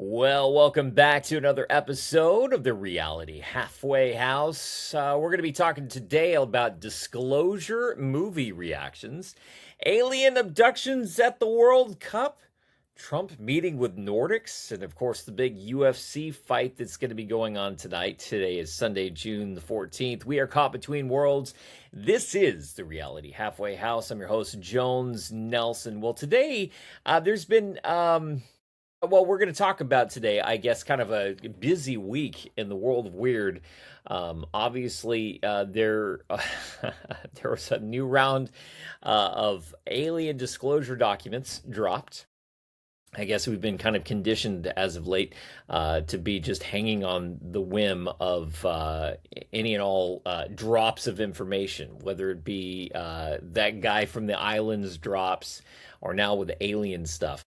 Well, welcome back to another episode of the Reality Halfway House. We're going to be talking today about disclosure movie reactions, alien abductions at the World Cup, Trump meeting with Nordics, and of course the big UFC fight that's going to be going on tonight. Today is Sunday, June the 14th. We are caught between worlds. This is the Reality Halfway House. I'm your host, Jones Nelson. Well, today there's been we're going to talk about today, I guess, kind of a busy week in the world of weird. Obviously, there there was a new round of alien disclosure documents dropped. I guess we've been kind of conditioned as of late to be just hanging on the whim of any and all drops of information, whether it be that guy from the islands drops or now with the alien stuff.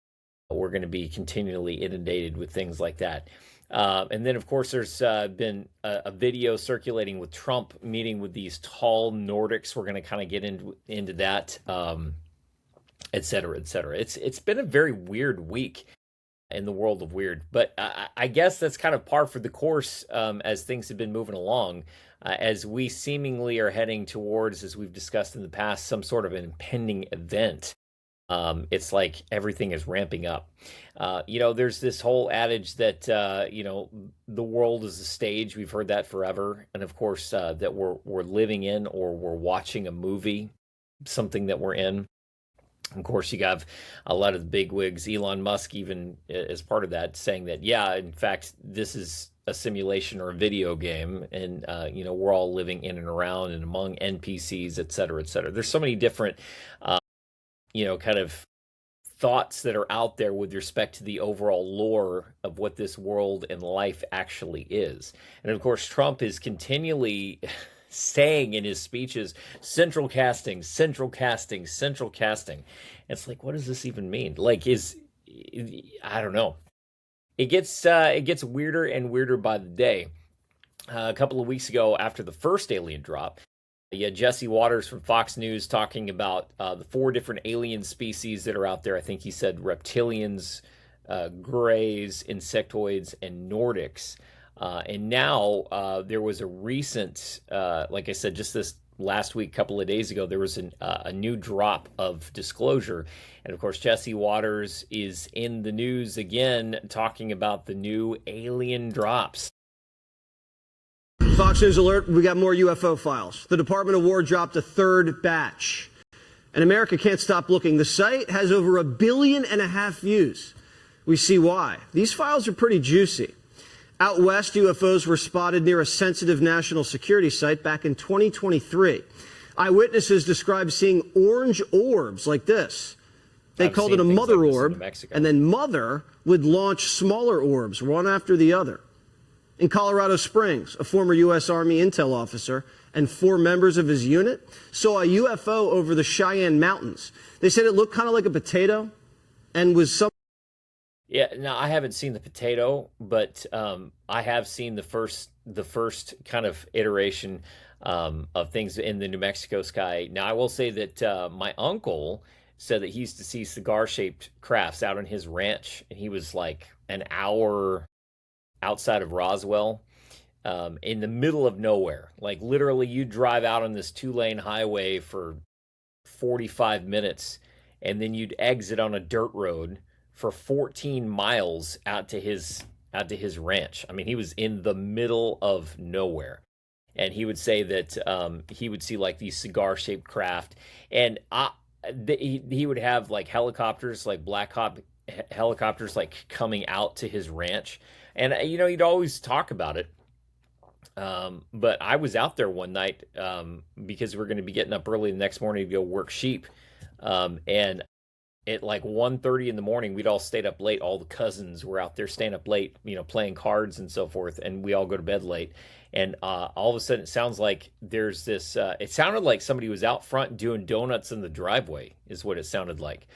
We're going to be continually inundated with things like that. And then, of course, there's been a video circulating with Trump meeting with these tall Nordics. We're going to kind of get into that, et cetera, et cetera. It's been a very weird week in the world of weird. But I guess that's kind of par for the course as things have been moving along, as we seemingly are heading towards, as we've discussed in the past, some sort of an impending event. It's like everything is ramping up. There's this whole adage that, the world is a stage. We've heard that forever. And of course, that we're living in or we're watching a movie, something that we're in. Of course, you have a lot of the bigwigs, Elon Musk even as part of that, saying that, yeah, in fact, this is a simulation or a video game. And, we're all living in and around and among NPCs, et cetera, et cetera. There's so many different kind of thoughts that are out there with respect to the overall lore of what this world and life actually is. And of course, Trump is continually saying in his speeches, central casting, central casting, central casting. It's like, what does this even mean? Like, I don't know. It gets weirder and weirder by the day. A couple of weeks ago, after the first alien drop, you had Jesse Waters from Fox News talking about the 4 different alien species that are out there. I think he said reptilians, greys, insectoids, and Nordics. And now there was a recent, like I said, just this last week, couple of days ago, there was a new drop of disclosure. And of course, Jesse Waters is in the news again talking about the new alien drops. Fox News alert, we got more UFO files. The Department of War dropped a 3rd batch. And America can't stop looking. The site has over 1.5 billion views. We see why. These files are pretty juicy. Out west, UFOs were spotted near a sensitive national security site back in 2023. Eyewitnesses described seeing orange orbs like this. They called it a mother orb, and then Mother would launch smaller orbs, one after the other. In Colorado Springs, a former U.S. Army intel officer and 4 members of his unit saw a UFO over the Cheyenne Mountains. They said it looked kind of like a potato and was some... Yeah, now I haven't seen the potato, but I have seen the first kind of iteration of things in the New Mexico sky. Now, I will say that my uncle said that he used to see cigar-shaped crafts out on his ranch, and he was like an hour outside of Roswell, in the middle of nowhere. Like literally you drive out on this 2-lane highway for 45 minutes and then you'd exit on a dirt road for 14 miles out to his ranch. I mean, he was in the middle of nowhere. And he would say that he would see like these cigar-shaped craft, and he would have like helicopters, like Black Hawk helicopters, like coming out to his ranch. And, he'd always talk about it. But I was out there one night because we were going to be getting up early the next morning to go work sheep. And at like 1:30 in the morning, we'd all stayed up late. All the cousins were out there staying up late, playing cards and so forth. And we all go to bed late. And all of a sudden, it sounds like there's this, it sounded like somebody was out front doing donuts in the driveway is what it sounded like.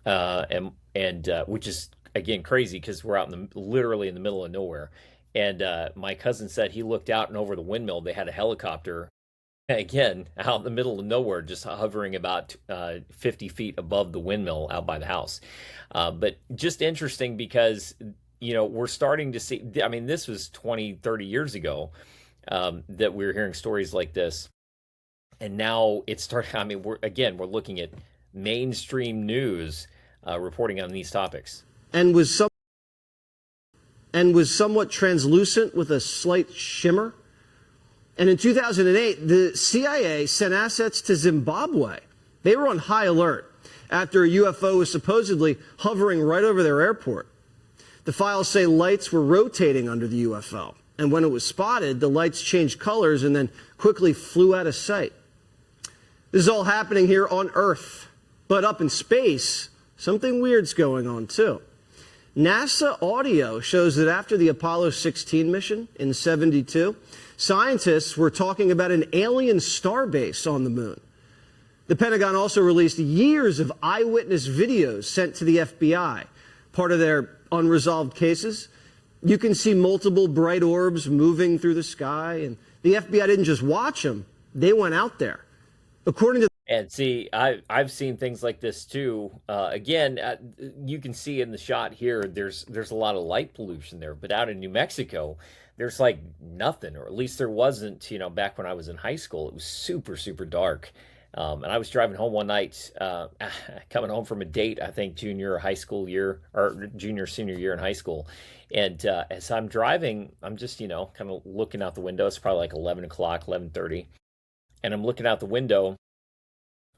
And which is, again, crazy because we're out literally in the middle of nowhere. And my cousin said he looked out and over the windmill, they had a helicopter, again, out in the middle of nowhere, just hovering about 50 feet above the windmill out by the house. But just interesting because we're starting to see, I mean, this was 20, 30 years ago, that we were hearing stories like this. And now it's starting, I mean, we're looking at mainstream news reporting on these topics. And was somewhat translucent with a slight shimmer. And in 2008, the CIA sent assets to Zimbabwe. They were on high alert after a UFO was supposedly hovering right over their airport. The files say lights were rotating under the UFO, and when it was spotted, the lights changed colors and then quickly flew out of sight. This is all happening here on Earth, but up in space, something weird's going on too. NASA audio shows that after the Apollo 16 mission in '72, scientists were talking about an alien starbase on the moon. The Pentagon also released years of eyewitness videos sent to the FBI, part of their unresolved cases. You can see multiple bright orbs moving through the sky, and the FBI didn't just watch them, they went out there. According to And see, I've seen things like this too. Again, you can see in the shot here, there's a lot of light pollution there, but out in New Mexico, there's like nothing, or at least there wasn't, back when I was in high school. It was super, super dark. And I was driving home one night, coming home from a date, I think junior or high school year, or junior, senior year in high school. And as I'm driving, I'm just, kind of looking out the window. It's probably like 11 o'clock, 11:30. And I'm looking out the window,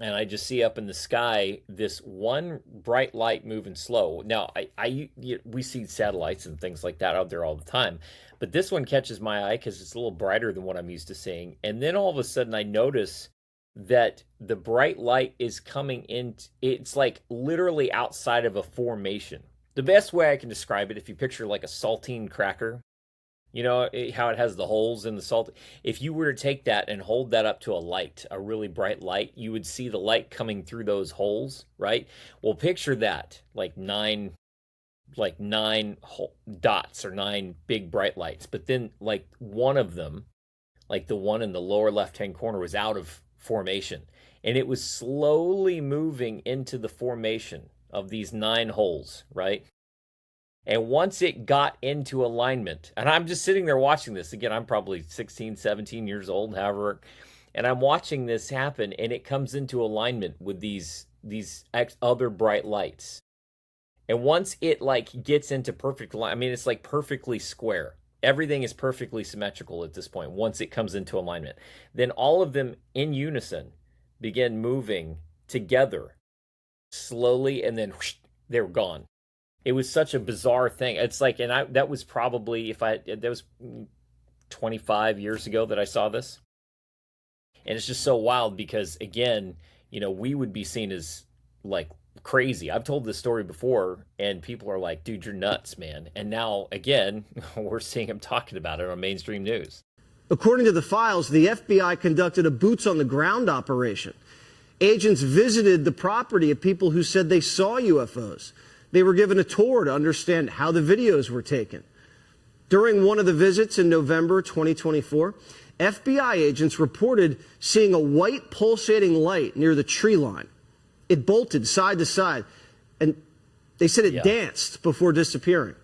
and I just see up in the sky this one bright light moving slow. Now, we see satellites and things like that out there all the time, but this one catches my eye because it's a little brighter than what I'm used to seeing. And then all of a sudden, I notice that the bright light is coming in. It's like literally outside of a formation. The best way I can describe it, if you picture like a saltine cracker, how it has the holes in the salt. If you were to take that and hold that up to a light, a really bright light, you would see the light coming through those holes, right? Well, picture that, like nine dots or 9 big bright lights. But then like one of them, like the one in the lower left-hand corner, was out of formation. And it was slowly moving into the formation of these 9 holes, right? And once it got into alignment, and I'm just sitting there watching this, again, I'm probably 16, 17 years old, however, and I'm watching this happen, and it comes into alignment with these other bright lights. And once it like gets into perfect line, I mean, it's like perfectly square. Everything is perfectly symmetrical at this point once it comes into alignment. Then all of them in unison begin moving together slowly, and then whoosh, they were gone. It was such a bizarre thing. It's like, and that was probably, that was 25 years ago that I saw this. And it's just so wild because, again, we would be seen as like crazy. I've told this story before, and people are like, dude, you're nuts, man. And now, again, we're seeing him talking about it on mainstream news. According to the files, the FBI conducted a boots-on-the-ground operation. Agents visited the property of people who said they saw UFOs. They were given a tour to understand how the videos were taken. During one of the visits in November 2024, FBI agents reported seeing a white pulsating light near the tree line. It bolted side to side, and they said it danced before disappearing.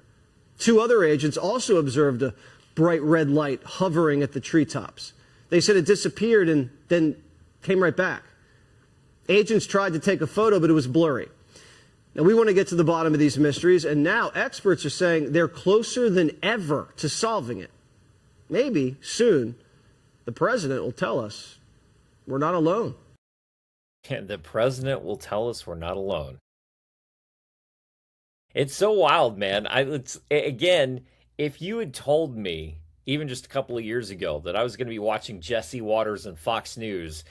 2 other agents also observed a bright red light hovering at the treetops. They said it disappeared and then came right back. Agents tried to take a photo, but it was blurry. Now, we want to get to the bottom of these mysteries, and now experts are saying they're closer than ever to solving it. Maybe soon the president will tell us we're not alone. And the president will tell us we're not alone. It's so wild, man. Again, if you had told me even just a couple of years ago that I was going to be watching Jesse Waters and Fox News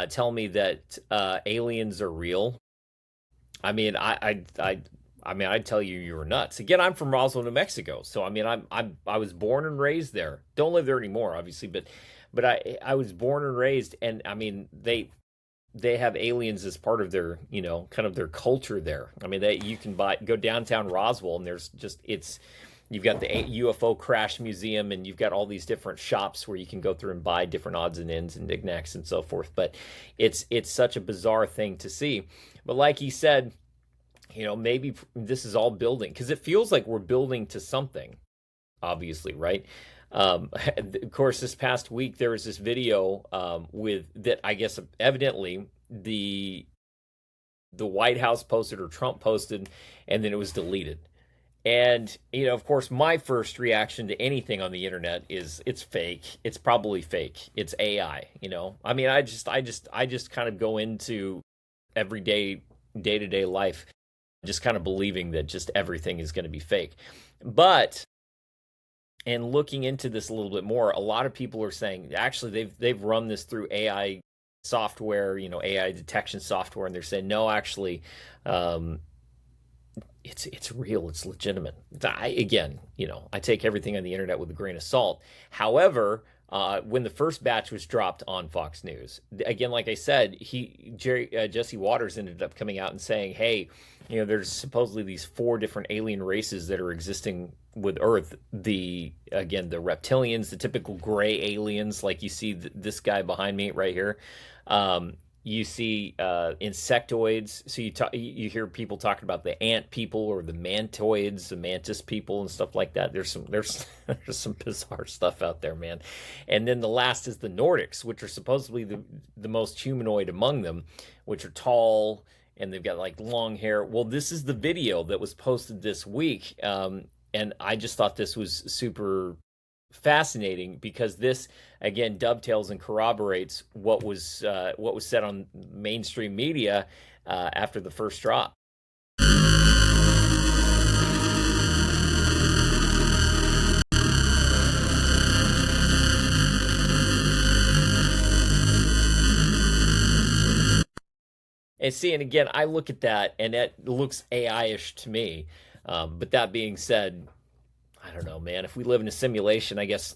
tell me that aliens are real, I mean, I'd tell you were nuts. Again, I'm from Roswell, New Mexico, so I mean, I was born and raised there. Don't live there anymore, obviously, but I was born and raised, and I mean, they have aliens as part of their, kind of their culture there. I mean, you can go downtown Roswell, and you've got the UFO crash museum, and you've got all these different shops where you can go through and buy different odds and ends and knickknacks and so forth. But it's such a bizarre thing to see. But like he said, maybe this is all building because it feels like we're building to something, obviously, right? Of course, this past week there was this video with that I guess evidently the White House posted or Trump posted, and then it was deleted. And of course, my first reaction to anything on the internet is it's fake. It's probably fake. It's AI. I mean, I just kind of go into everyday day to day life, just kind of believing that just everything is going to be fake. But and looking into this a little bit more, a lot of people are saying actually they've run this through AI software, AI detection software, and they're saying no, actually, um, it's real, it's legitimate. Again, I take everything on the internet with a grain of salt. However, when the first batch was dropped on Fox News, again, like I said, Jesse Waters ended up coming out and saying, "Hey, there's supposedly these four different alien races that are existing with Earth. The reptilians, the typical gray aliens, like you see this guy behind me right here. You see insectoids. So you hear people talking about the ant people or the mantoids, the mantis people, and stuff like that. There's there's some bizarre stuff out there, man. And then the last is the Nordics, which are supposedly the most humanoid among them, which are tall and they've got like long hair. Well, this is the video that was posted this week, and I just thought this was super fascinating because this again dovetails and corroborates what was said on mainstream media after the first drop. And see, and again, I look at that and it looks AI-ish to me. But that being said, I don't know, man. If we live in a simulation, I guess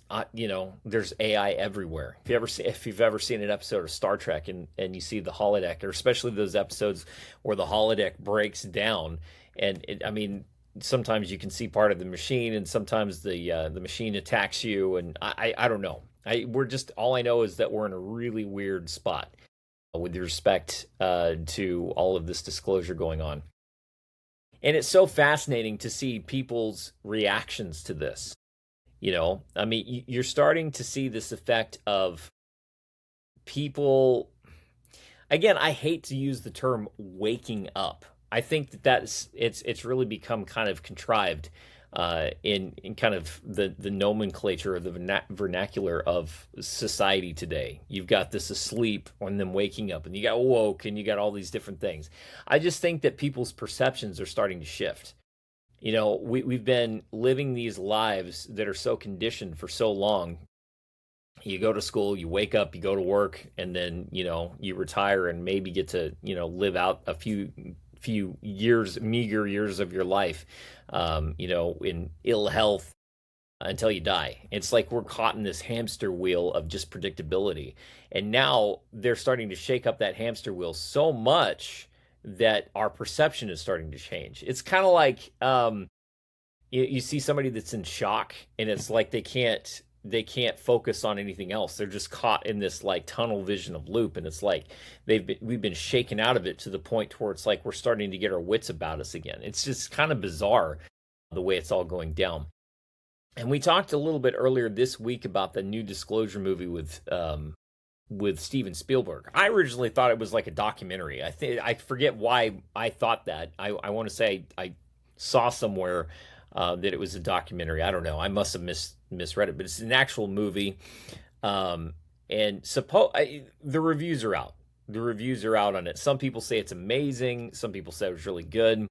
there's AI everywhere. If you've ever seen an episode of Star Trek and you see the holodeck, or especially those episodes where the holodeck breaks down, and I mean, sometimes you can see part of the machine, and sometimes the machine attacks you, and I don't know. We're just all I know is that we're in a really weird spot with respect to all of this disclosure going on. And it's so fascinating to see people's reactions to this. I mean, you're starting to see this effect of people. Again, I hate to use the term waking up. I think it's really become kind of contrived in kind of the nomenclature or the vernacular of society today. You've got this asleep and then waking up, and you got woke, and you got all these different things. I just think that people's perceptions are starting to shift. We've been living these lives that are so conditioned for so long. You go to school, you wake up, you go to work, and then you retire and maybe get to live out a few years, meager years of your life, in ill health until you die. It's like we're caught in this hamster wheel of just predictability. And now they're starting to shake up that hamster wheel so much that our perception is starting to change. It's kind of like you see somebody that's in shock, and it's like they can't focus on anything else. They're just caught in this like tunnel vision of loop, and it's like we've been shaken out of it to the point where it's like we're starting to get our wits about us again. It's just kind of bizarre the way it's all going down. And we talked a little bit earlier this week about the new Disclosure movie with Steven Spielberg. I originally thought it was like a documentary. I forget why I thought that. I want to say I saw somewhere that it was a documentary. I don't know. I must have misread it, but it's an actual movie. And the reviews are out. The reviews are out on it. Some people say it's amazing. Some people say it was really good.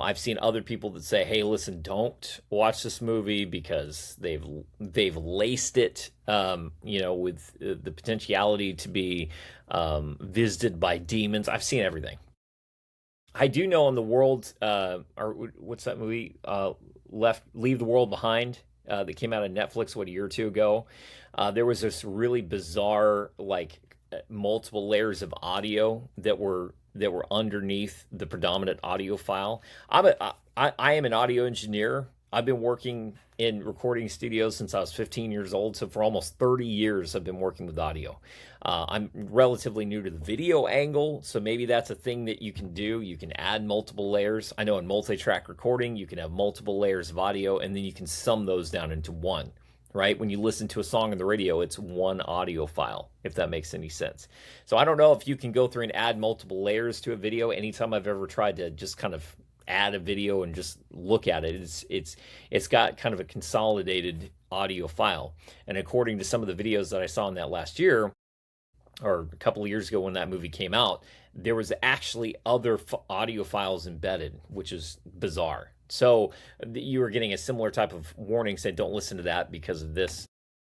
I've seen other people that say, "Hey, listen, don't watch this movie because they've laced it, with the potentiality to be visited by demons." I've seen everything. I do know in the world, or what's that movie? Leave the World Behind, that came out on Netflix a year or two ago. There was this really bizarre, like multiple layers of audio that were underneath the predominant audio file. I am an audio engineer, I've been working in recording studios since I was 15 years old. So for almost 30 years, I've been working with audio. I'm relatively new to the video angle, so maybe that's a thing that you can do. You can add multiple layers. I know in multi-track recording, you can have multiple layers of audio, and then you can sum those down into one, right? When you listen to a song on the radio, it's one audio file, if that makes any sense. So I don't know if you can go through and add multiple layers to a video. Anytime I've ever tried to just kind of add a video and just look at it, it's got kind of a consolidated audio file. And according to some of the videos that I saw in that last year, or a couple of years ago when that movie came out, there was actually other audio files embedded, which is bizarre. So you were getting a similar type of warning saying, don't listen to that because of this.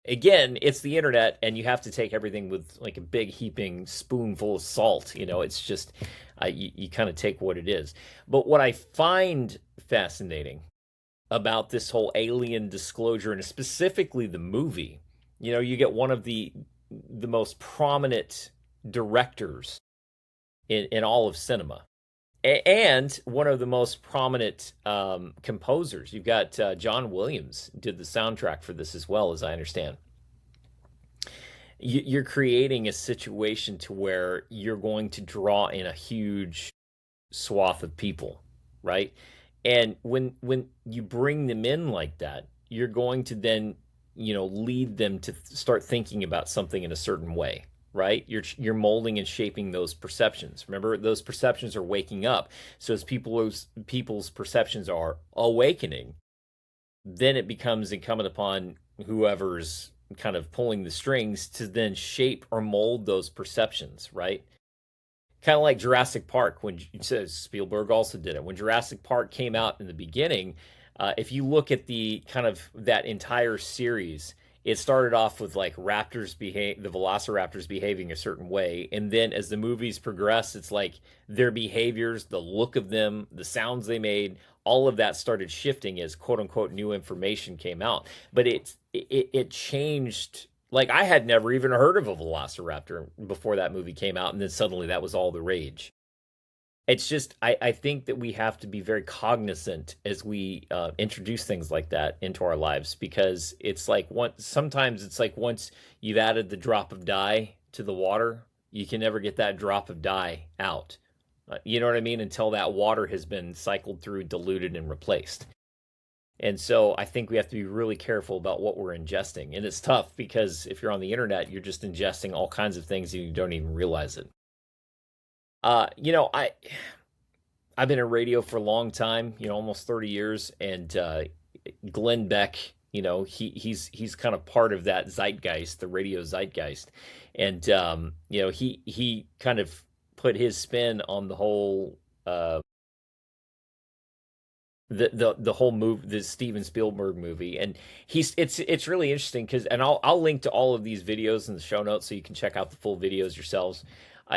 Again, it's the internet, and you have to take everything with like a big heaping spoonful of salt. It's just, you kind of take what it is. But what I find fascinating about this whole alien disclosure, and specifically the movie, you get one of the most prominent directors in all of cinema, and one of the most prominent composers. You've got John Williams did the soundtrack for this as well, as I understand. You're creating a situation to where you're going to draw in a huge swath of people, right? And when you bring them in like that, you're going to then lead them to start thinking about something in a certain way, right? You're molding and shaping those perceptions. Remember, those perceptions are waking up. So as people's perceptions are awakening, then it becomes incumbent upon whoever's kind of pulling the strings to then shape or mold those perceptions, right? Kind of like Jurassic Park, when Spielberg also did it. When Jurassic Park came out in the beginning, if you look at the kind of that entire series, it started off with like the velociraptors behaving a certain way. And then as the movies progress, it's like their behaviors, the look of them, the sounds they made, all of that started shifting as quote unquote new information came out. But it changed. Like, I had never even heard of a velociraptor before that movie came out. And then suddenly that was all the rage. It's just, I think that we have to be very cognizant as we introduce things like that into our lives, because it's like sometimes it's like once you've added the drop of dye to the water, you can never get that drop of dye out. You know what I mean? Until that water has been cycled through, diluted, and replaced. And so I think we have to be really careful about what we're ingesting. And it's tough because if you're on the internet, you're just ingesting all kinds of things and you don't even realize it. I've been in radio for a long time, almost 30 years, and Glen Beck, he's kind of part of that zeitgeist, the radio zeitgeist, and he kind of put his spin on the whole the whole movie, the Steven Spielberg movie, and it's really interesting because, and I'll link to all of these videos in the show notes so you can check out the full videos yourselves.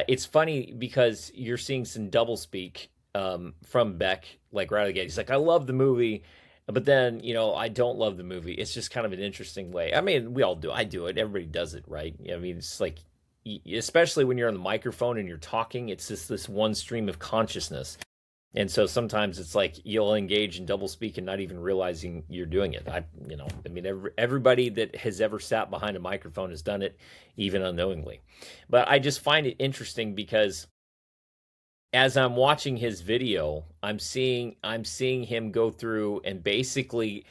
It's funny because you're seeing some doublespeak from Beck, like right out of the gate. He's like, I love the movie, but then, I don't love the movie. It's just kind of an interesting way. I mean, we all do. I do it. Everybody does it, right? I mean, it's like, especially when you're on the microphone and you're talking, it's just this one stream of consciousness. And so sometimes it's like you'll engage in doublespeak and not even realizing you're doing it. Everybody that has ever sat behind a microphone has done it, even unknowingly. But I just find it interesting because as I'm watching his video, I'm seeing him go through and basically,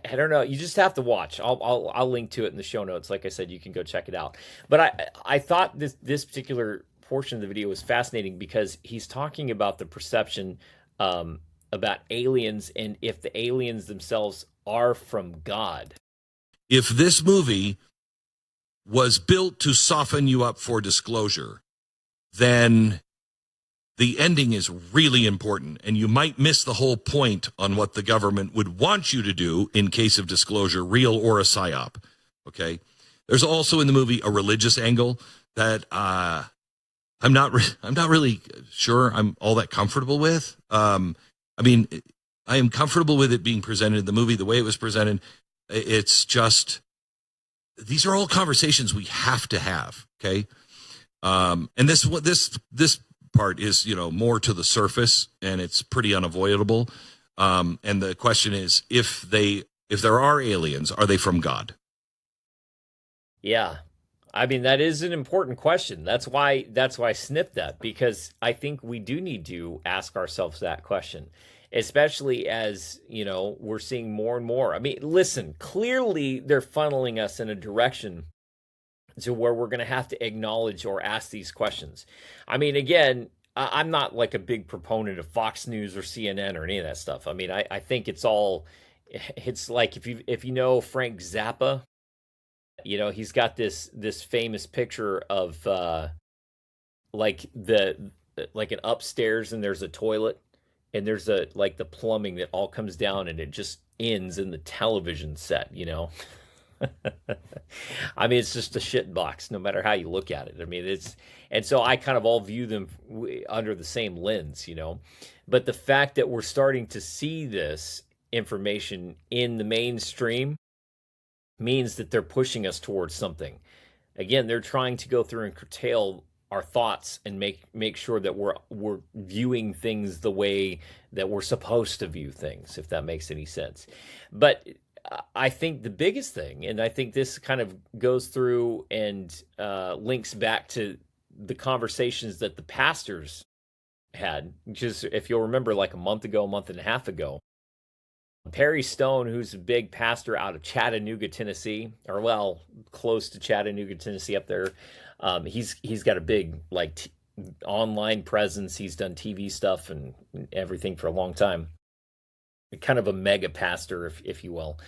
I don't know. You just have to watch. I'll link to it in the show notes. Like I said, you can go check it out. But I thought this particular portion of the video was fascinating because he's talking about the perception about aliens and if the aliens themselves are from God. If this movie was built to soften you up for disclosure, then the ending is really important, and you might miss the whole point on what the government would want you to do in case of disclosure, real or a psyop. Okay. There's also in the movie a religious angle that I'm not really sure I'm all that comfortable with. I am comfortable with it being presented in the movie the way it was presented. It's just, these are all conversations we have to have. Okay. And this part is, more to the surface, and it's pretty unavoidable. And the question is, if there are aliens, are they from God? Yeah. I mean, that is an important question. That's why I snipped that, because I think we do need to ask ourselves that question, especially as, we're seeing more and more. I mean, listen, clearly they're funneling us in a direction to where we're going to have to acknowledge or ask these questions. I mean, again, I'm not like a big proponent of Fox News or CNN or any of that stuff. I mean, I think it's like if you know Frank Zappa, he's got this famous picture of like the like an upstairs, and there's a toilet, and there's like the plumbing that all comes down and it just ends in the television set. I mean, it's just a shit box, no matter how you look at it. I mean, and so I kind of all view them under the same lens. But the fact that we're starting to see this information in the mainstream means that they're pushing us towards something. Again, they're trying to go through and curtail our thoughts and make sure that we're viewing things the way that we're supposed to view things, if that makes any sense. But I think the biggest thing, and I think this kind of goes through and links back to the conversations that the pastors had, just if you'll remember, like a month and a half ago, Perry Stone, who's a big pastor out of Chattanooga, Tennessee, or well, close to Chattanooga, Tennessee, up there. He's got a big online presence. He's done TV stuff and everything for a long time. Kind of a mega pastor, if you will.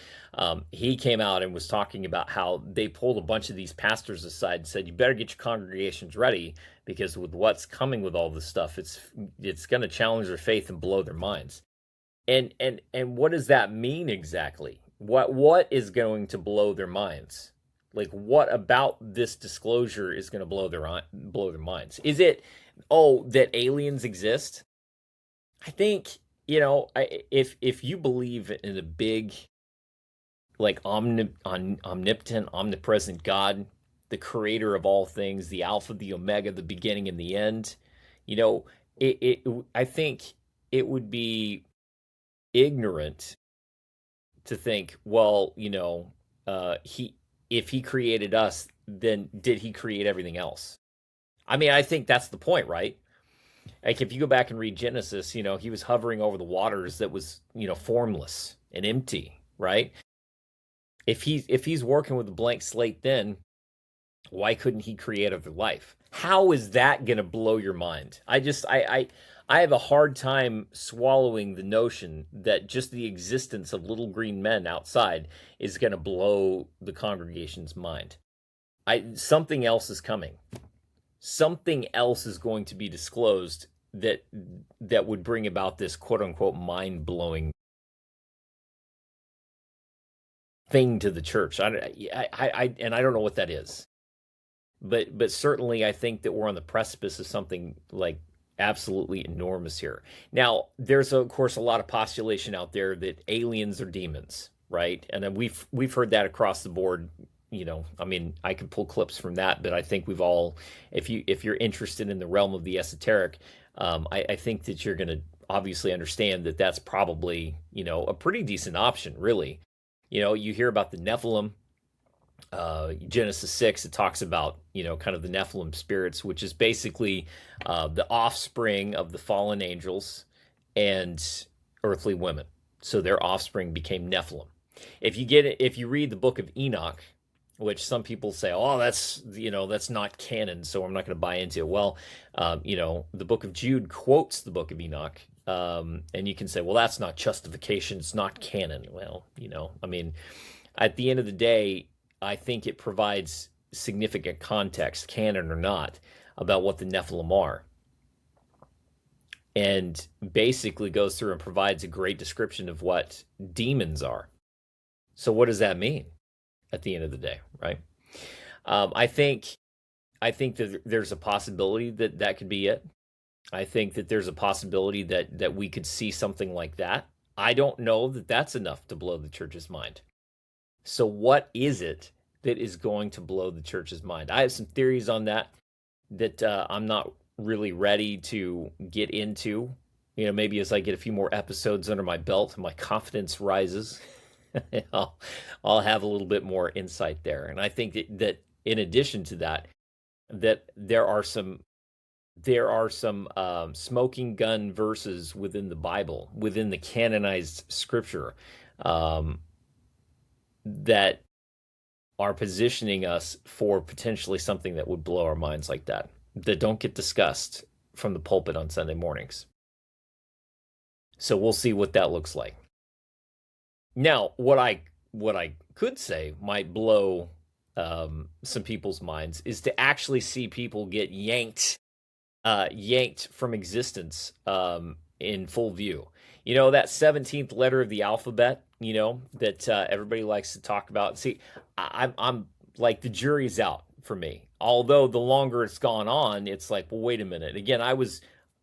He came out and was talking about how they pulled a bunch of these pastors aside and said, "You better get your congregations ready, because with what's coming with all this stuff, it's going to challenge their faith and blow their minds." And what does that mean exactly? What is going to blow their minds? Like, what about this disclosure is going to blow their minds? Is it, that aliens exist? I think, if you believe in a big, like, omnipotent, omnipresent God, the creator of all things, the Alpha, the Omega, the beginning and the end, I think it would be ignorant to think, well, if he created us, then did he create everything else? I mean, I think that's the point, right? Like, if you go back and read Genesis, he was hovering over the waters that was, formless and empty, right? If he's working with a blank slate, then why couldn't he create other life? How is that going to blow your mind? I have a hard time swallowing the notion that just the existence of little green men outside is going to blow the congregation's mind. Something else is coming. Something else is going to be disclosed that would bring about this quote unquote mind-blowing thing to the church. And I don't know what that is. But certainly I think that we're on the precipice of something like absolutely enormous here. Now, there's of course a lot of postulation out there that aliens are demons, right? And then we've heard that across the board. I mean, I could pull clips from that, but I think we've all, if you're interested in the realm of the esoteric, I think that you're going to obviously understand that that's probably, a pretty decent option, really. You hear about the Nephilim. Genesis 6, it talks about, kind of the Nephilim spirits, which is basically the offspring of the fallen angels and earthly women. So their offspring became Nephilim. If you read the book of Enoch, which some people say, oh, that's not canon, so I'm not going to buy into it. Well, the book of Jude quotes the book of Enoch, and you can say, well, that's not justification, it's not canon. Well, I mean, at the end of the day, I think it provides significant context, canon or not, about what the Nephilim are. And basically goes through and provides a great description of what demons are. So what does that mean at the end of the day, right? I think that there's a possibility that could be it. I think that there's a possibility that we could see something like that. I don't know that that's enough to blow the church's mind. So what is it that is going to blow the church's mind? I have some theories on that I'm not really ready to get into, maybe as I get a few more episodes under my belt, my confidence rises. I'll, I'll have a little bit more insight there. And I think that in addition to that, that there are some smoking gun verses within the Bible, within the canonized scripture, um, that are positioning us for potentially something that would blow our minds like that don't get discussed from the pulpit on Sunday mornings. So we'll see what that looks like. Now, what I could say might blow some people's minds is to actually see people get yanked from existence in full view. That 17th letter of the alphabet, that everybody likes to talk about. See, I'm like, the jury's out for me. Although the longer it's gone on, it's like, well, wait a minute. Again,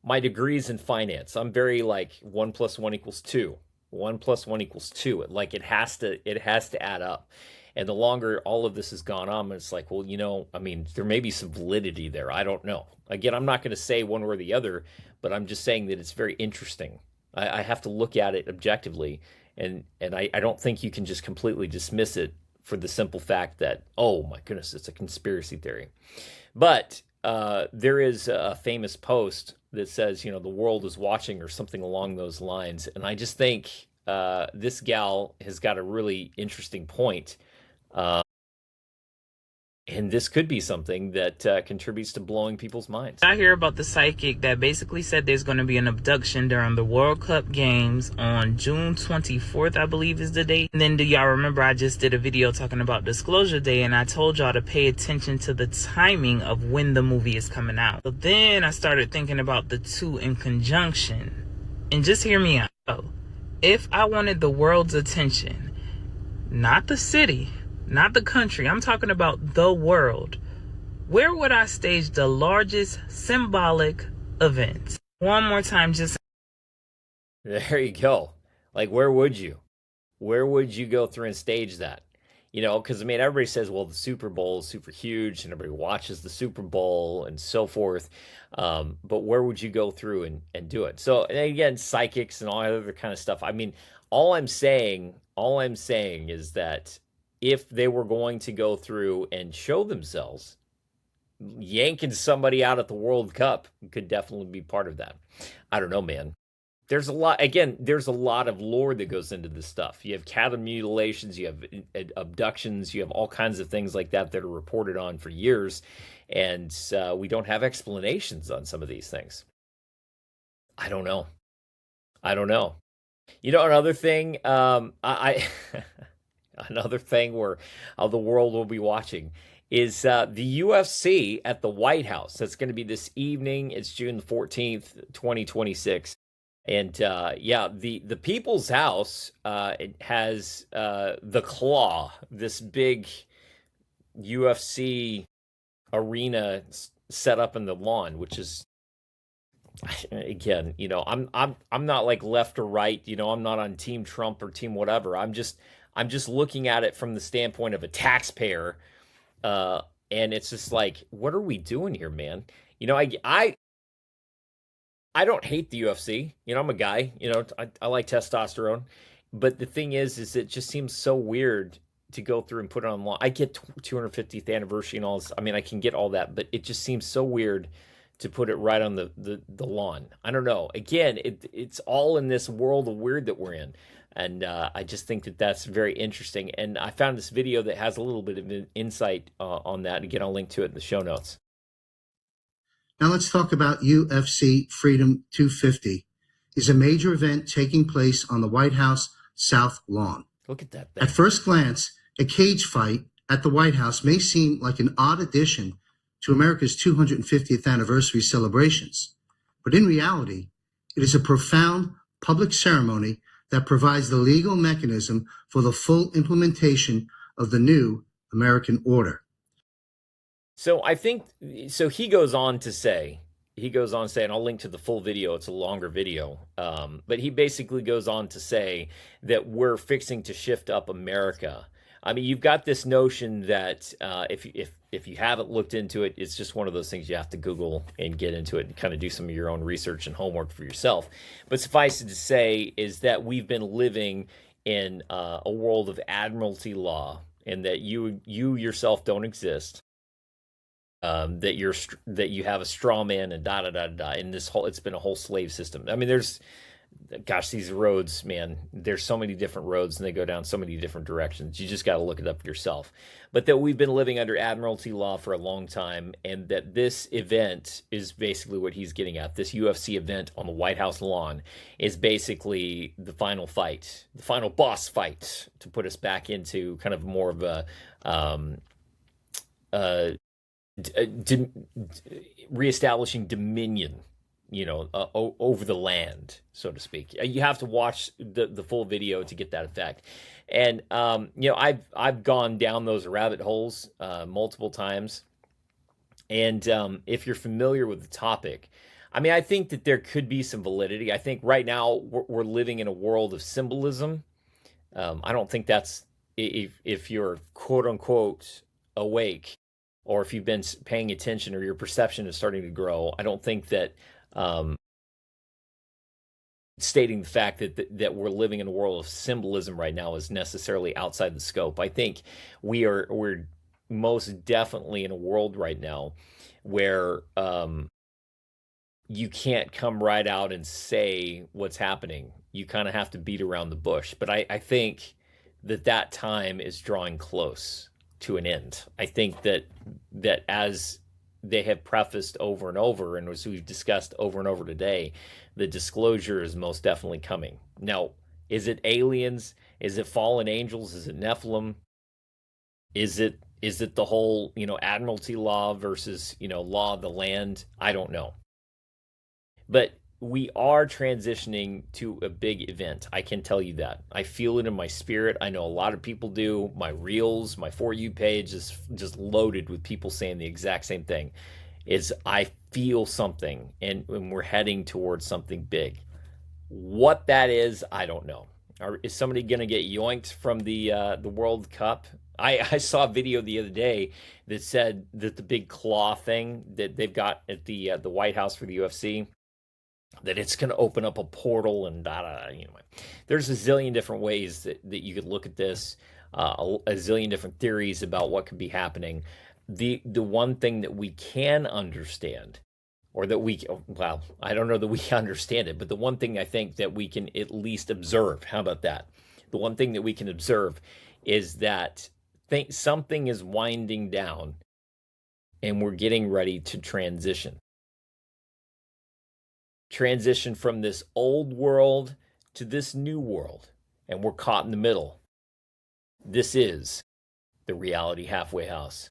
my degree's in finance. I'm very like 1 + 1 = 2. 1 + 1 = 2. It has to add up. And the longer all of this has gone on, it's like, well, there may be some validity there. I don't know. Again, I'm not going to say one or the other, but I'm just saying that it's very interesting. I have to look at it objectively, and I don't think you can just completely dismiss it for the simple fact that, oh my goodness, it's a conspiracy theory. But there is a famous post that says, the world is watching, or something along those lines. And I just think this gal has got a really interesting point. And this could be something that contributes to blowing people's minds. I hear about the psychic that basically said there's going to be an abduction during the World Cup games on June 24th, I believe is the date. And then do y'all remember I just did a video talking about Disclosure Day, and I told y'all to pay attention to the timing of when the movie is coming out. So then I started thinking about the two in conjunction. And just hear me out. If I wanted the world's attention, not the city, not the country, I'm talking about the world, where would I stage the largest symbolic event? One more time, just... There you go. Like, where would you? Where would you go through and stage that? Because, everybody says, well, the Super Bowl is super huge and everybody watches the Super Bowl and so forth. But where would you go through and do it? So, and again, psychics and all that other kind of stuff. All I'm saying is that if they were going to go through and show themselves, yanking somebody out at the World Cup could definitely be part of that. I don't know, man. There's a lot of lore that goes into this stuff. You have cattle mutilations, you have abductions, you have all kinds of things like that are reported on for years, and we don't have explanations on some of these things. I don't know. Another thing, another thing where the world will be watching is the UFC at the Whitehouse. That's going to be this evening. It's June 14th, 2026. And the People's House it has the Claw, this big UFC arena set up in the lawn, which is, again, I'm not like left or right. I'm not on Team Trump or Team whatever. I'm just looking at it from the standpoint of a taxpayer, and it's just like, what are we doing here, man? I don't hate the UFC. I'm a guy. I like testosterone, but the thing is it just seems so weird to go through and put it on lawn. I get 250th anniversary and all this. I can get all that, but it just seems so weird to put it right on the lawn. I don't know. Again, it's all in this world of weird that we're in. And I just think that that's very interesting. And I found this video that has a little bit of insight on that. Again, I'll link to it in the show notes. Now let's talk about UFC Freedom 250. It's a major event taking place on the White House South Lawn. Look at that thing. At first glance, a cage fight at the White House may seem like an odd addition to America's 250th anniversary celebrations. But in reality, it is a profound public ceremony that provides the legal mechanism for the full implementation of the new American order. So he goes on to say, and I'll link to the full video, it's a longer video, but he basically goes on to say that we're fixing to shift up America. You've got this notion that if if you haven't looked into it, it's just one of those things you have to Google and get into it and kind of do some of your own research and homework for yourself. But suffice it to say is that we've been living in a world of admiralty law, and that you yourself don't exist. That you have a straw man and da da da da. And it's been a whole slave system. I mean, gosh, these roads, man, there's so many different roads and they go down so many different directions. You just got to look it up yourself. But that we've been living under admiralty law for a long time, and that this event is basically what he's getting at. This UFC event on the White House lawn is basically the final fight, the final boss fight, to put us back into kind of more of a reestablishing dominion, over the land, so to speak. You have to watch the full video to get that effect. And I've gone down those rabbit holes multiple times. And if you're familiar with the topic, I mean, I think that there could be some validity. I think right now we're living in a world of symbolism. I don't think that's, if you're quote unquote awake, or if you've been paying attention, or your perception is starting to grow, I don't think that stating the fact that we're living in a world of symbolism right now is necessarily outside the scope. I think we're most definitely in a world right now where you can't come right out and say what's happening. You kind of have to beat around the bush. But I think that time is drawing close to an end. I think that as they have prefaced over and over, and as we've discussed over and over today, the disclosure is most definitely coming. Now, is it aliens? Is it fallen angels? Is it Nephilim? Is it the whole, admiralty law versus, law of the land? I don't know. But we are transitioning to a big event. I can tell you that. I feel it in my spirit. I know a lot of people do. My reels, my For You page is just loaded with people saying the exact same thing. I feel something, and we're heading towards something big. What that is, I don't know. Is somebody going to get yoinked from the World Cup? I saw a video the other day that said that the big claw thing that they've got at the White House for the UFC, that it's going to open up a portal and anyway. There's a zillion different ways that you could look at this, a zillion different theories about what could be happening. The one thing that we can understand, or that I don't know that we understand it, but the one thing I think that we can at least observe, how about that? The one thing that we can observe is that something is winding down and we're getting ready to transition from this old world to this new world, and we're caught in the middle. This is the Reality Halfway House.